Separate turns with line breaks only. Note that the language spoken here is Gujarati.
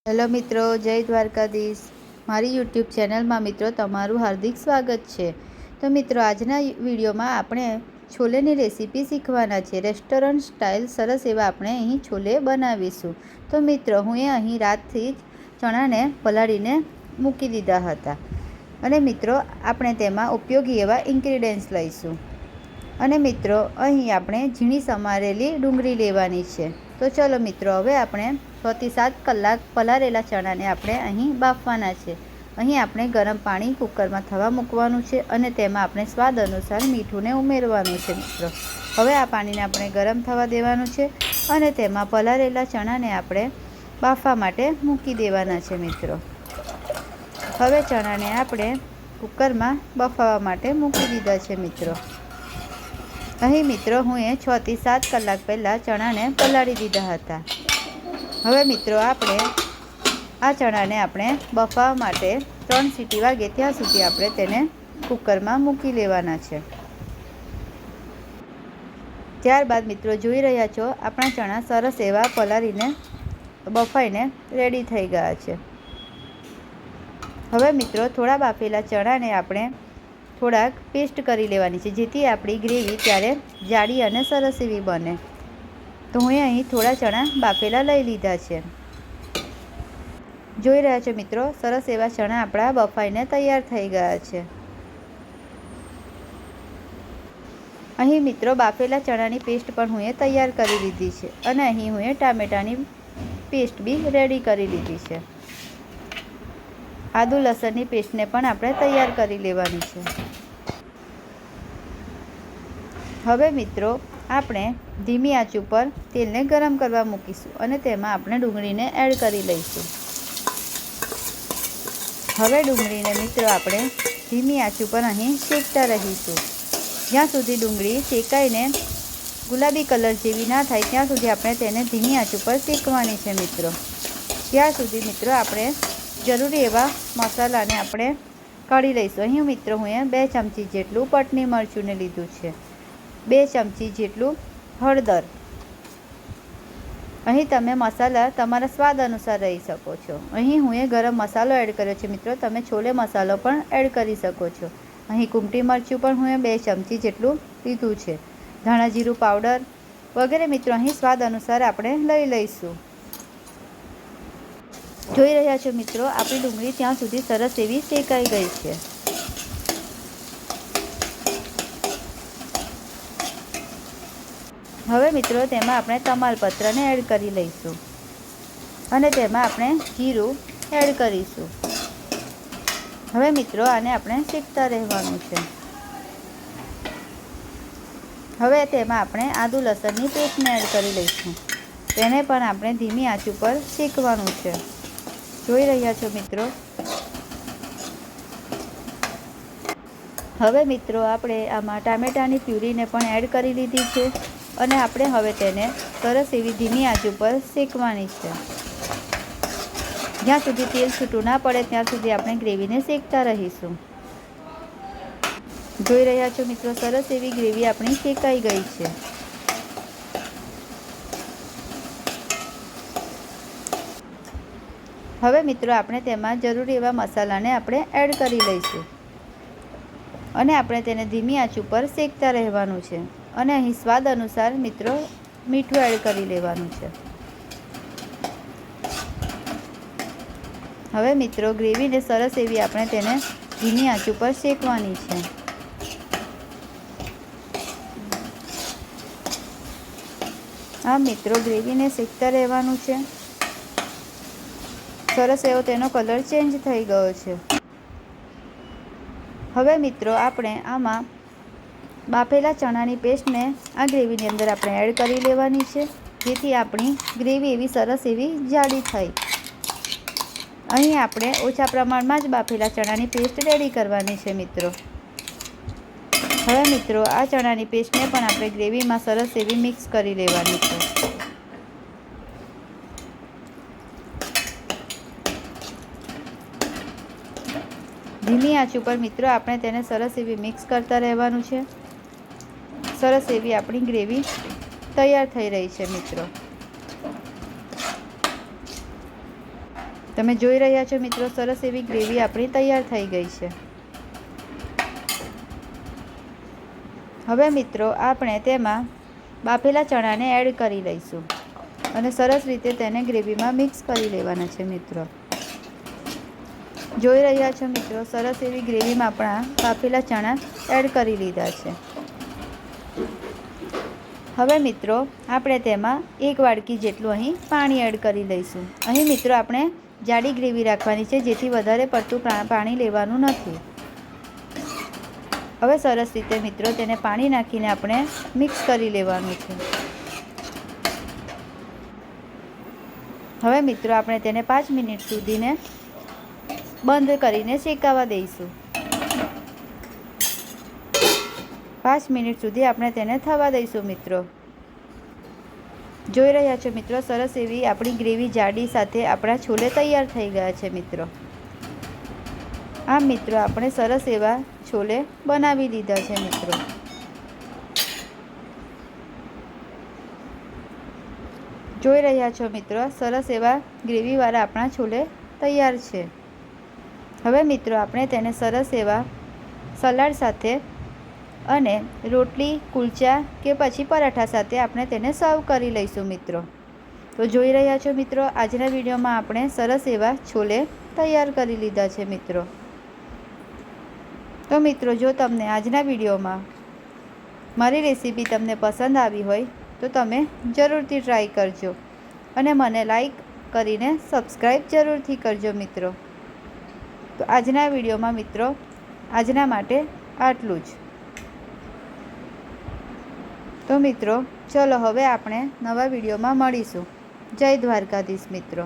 હેલો મિત્રો, જય દ્વારકાધીશ। મારી યુટ્યુબ ચેનલમાં મિત્રો તમારું હાર્દિક સ્વાગત છે। તો મિત્રો, આજના વિડીયોમાં આપણે છોલેની રેસીપી શીખવાના છે। રેસ્ટોરન્ટ સ્ટાઇલ સરસ એવા આપણે અહીં છોલે બનાવીશું। તો મિત્રો, હું અહીં રાતથી જ ચણાને પલાળીને મૂકી દીધા હતા અને મિત્રો આપણે તેમાં ઉપયોગી એવા ઇન્ગ્રીડિયન્ટ્સ લઈશું। અને મિત્રો, અહીં આપણે ઝીણી સમારેલી ડુંગળી લેવાની છે। તો ચલો મિત્રો, હવે આપણે 6 થી 7 કલાક પલાળેલા ચણાને આપણે અહીં બાફવાના છે। અહીં આપણે ગરમ પાણી કુકરમાં થવા મૂકવાનું છે અને તેમાં આપણે સ્વાદ અનુસાર મીઠુંને ઉમેરવાનું છે મિત્રો। હવે આ પાણીને આપણે ગરમ થવા દેવાનું છે અને તેમાં પલાળેલા ચણાને આપણે બાફવા માટે મૂકી દેવાના છે મિત્રો। હવે ચણાને આપણે કુકરમાં બફાવા માટે મૂકી દીધા છે મિત્રો। અહીં મિત્રો હું 6 થી 7 કલાક પહેલાં ચણાને પલાળી દીધા હતા। હવે મિત્રો આપણે આ ચણાને આપણે બફાવા માટે 3 સીટી વાગે ત્યાં સુધી આપણે તેને કુકરમાં મૂકી લેવાના છે। ત્યારબાદ મિત્રો જોઈ રહ્યા છો, આપણા ચણા સરસ એવા પલાળીને બફાઈને રેડી થઈ ગયા છે। હવે મિત્રો થોડા બાફેલા ચણાને આપણે થોડાક પેસ્ટ કરી લેવાની છે, જેથી આપણી ગ્રેવી ત્યારે જાડી અને સરસ એવી બને। તો હું અહીં થોડા ચણા બાફેલા લઈ લીધા છે। જોઈ રહ્યા છો મિત્રો, સરસ એવા ચણા આપણા બફાઈને તૈયાર થઈ ગયા છે। અહીં મિત્રો બાફેલા ચણાની પેસ્ટ પણ હું તૈયાર કરી લીધી છે અને અહીં હું ટામેટાની પેસ્ટ બી રેડી કરી લીધી છે। આદુ લસણની પેસ્ટને પણ આપણે તૈયાર કરી લેવાની છે। હવે મિત્રો આપણે ધીમી આંચ ઉપર તેલને ગરમ કરવા મૂકીશું અને તેમાં આપણે ડુંગળીને એડ કરી લઈશું। હવે ડુંગળીને મિત્રો આપણે ધીમી આંચ ઉપર અહીં શેકતા રહીશું। જ્યાં સુધી ડુંગળી શેકાઈને ગુલાબી કલર જેવી ના થાય ત્યાં સુધી આપણે તેને ધીમી આંચ ઉપર શેકવાની છે મિત્રો। ત્યાં સુધી મિત્રો આપણે જરૂરી એવા મસાલાને આપણે કાઢી લઈશું। અહીં મિત્રો હું 2 ચમચી જેટલું પટની મરચુંને લીધું છે, 2 ચમચી જેટલું હળદર। અહીં તમે મસાલા તમારા સ્વાદ અનુસાર રહી શકો છો। અહીં હું ગરમ મસાલો એડ કર્યો છે મિત્રો, તમે છોલે મસાલો પણ એડ કરી શકો છો। અહીં કુમટી મરચું પણ હું 2 ચમચી જેટલું લીધું છે, ધાણા જીરું પાવડર વગેરે મિત્રો અહીં સ્વાદ અનુસાર આપણે લઈ લઈશું। જોઈ રહ્યા છો મિત્રો, આપણી ડુંગળી ત્યાં સુધી સરસ એવી શેકાઈ ગઈ છે। હવે મિત્રો તેમાં આપણે તમાલપત્રને એડ કરી લઈશું અને તેમાં આપણે જીરું એડ કરીશું। હવે મિત્રો આને આપણે શેકતા રહેવાનું છે। હવે તેમાં આપણે આદુ લસણની પેસ્ટને એડ કરી લઈશું, તેને પણ આપણે ધીમી આંચ ઉપર શેકવાનું છે। જોઈ રહ્યા છો મિત્રો। હવે મિત્રો આપણે આમાં ટામેટાની પ્યુરીને પણ એડ કરી લીધી છે અને આપણે હવે તેને સરસ એવી ધીમી આંચ ઉપર શેકવાની છે। જ્યાં સુધી તેલ છૂટું ના પડે ત્યાં સુધી આપણે ગ્રેવીને શેકતા રહીશું। જોઈ રહ્યા છો મિત્રો, સરસ એવી ગ્રેવી આપણી શેકાઈ ગઈ છે। હવે મિત્રો આપણે તેમાં જરૂરી એવા મસાલાને આપણે એડ કરી લઈશું અને આપણે તેને ધીમી આંચ ઉપર શેકતા રહેવાનું છે અને અહીં સ્વાદ અનુસાર મિત્રો મીઠું એડ કરી લેવાનું છે। હવે મિત્રો ગ્રેવીને સરસ એવી આપણે તેને ધીમી આંચ ઉપર શેકવાની છે। આ મિત્રો ગ્રેવીને શેકતા રહેવાનું છે। સરસ એવો તેનો કલર ચેન્જ થઈ ગયો છે। હવે મિત્રો આપણે આમાં બાફેલા ચણાની પેસ્ટને આ ગ્રેવીની અંદર આપણે એડ કરી લેવાની છે, જેથી આપણી ગ્રેવી એવી સરસ એવી જાડી થાય। અહીં આપણે ઓછા પ્રમાણમાં જ બાફેલા ચણાની પેસ્ટ રેડી કરવાની છે મિત્રો। હવે મિત્રો આ ચણાની પેસ્ટને પણ આપણે ગ્રેવીમાં સરસ એવી મિક્સ કરી લેવાની છે। ધીમી આંચ ઉપર મિત્રો આપણે તેને સરસ એવી મિક્સ કરતા રહેવાનું છે। સરસ એવી આપણી ગ્રેવી તૈયાર થઈ રહી છે મિત્રો। તમે જોઈ રહ્યા છો મિત્રો, સરસ એવી ગ્રેવી આપણી તૈયાર થઈ ગઈ છે. હવે મિત્રો આપણે તેમાં બાફેલા ચણાને એડ કરી લઈશું અને સરસ રીતે તેને ગ્રેવીમાં મિક્સ કરી લેવાના છે મિત્રો. જોઈ રહ્યા છો મિત્રો, સરસ એવી ગ્રેવીમાં આપણા બાફેલા ચણા એડ કરી લીધા છે. હવે મિત્રો આપણે તેમાં 1 વાડકી જેટલું અહીં પાણી એડ કરી લઈશું. અહીં મિત્રો આપણે જાડી ગ્રેવી રાખવાની છે, જેથી વધારે પડતું પાણી લેવાનું નથી. હવે સરસ રીતે મિત્રો તેને પાણી નાખીને આપણે મિક્સ કરી લેવાનું છે. હવે મિત્રો આપણે તેને 5 મિનિટ સુધીને બંધ કરીને શેકાવા દઈશું. 5 મિનિટ સુધી આપણે તેને થવા દઈશું મિત્રો. જોઈ રહ્યા છો મિત્રો, સરસ એવી આપણી ગ્રેવી જાડી સાથે આપણા છોલે તૈયાર થઈ ગયા છે મિત્રો. આમ મિત્રો આપણે સરસ એવા છોલે બનાવી લીધા છે મિત્રો. જોઈ રહ્યા છો મિત્રો, સરસ એવા ગ્રેવીવાળા આપણા છોલે તૈયાર છે. હવે મિત્રો આપણે તેને સરસ એવા સલાડ સાથે અને રોટલી, કુલચા કે પછી પરાઠા સાથે આપણે તેને સર્વ કરી લઈશું મિત્રો. તો જોઈ રહ્યા છો મિત્રો, આજના વિડીયોમાં આપણે સરસ એવા છોલે તૈયાર કરી લીધા છે મિત્રો. તો મિત્રો જો તમને આજના વિડીયોમાં મારી રેસીપી તમને પસંદ આવી હોય તો તમે જરૂરથી ટ્રાય કરજો અને મને લાઈક કરીને સબસ્ક્રાઈબ જરૂરથી કરજો મિત્રો. તો આજના વિડીયોમાં મિત્રો આજના માટે આટલું જ. તો મિત્રો ચલો હવે આપણે નવા વિડીયોમાં મળીશું. જય દ્વારકાધીશ મિત્રો.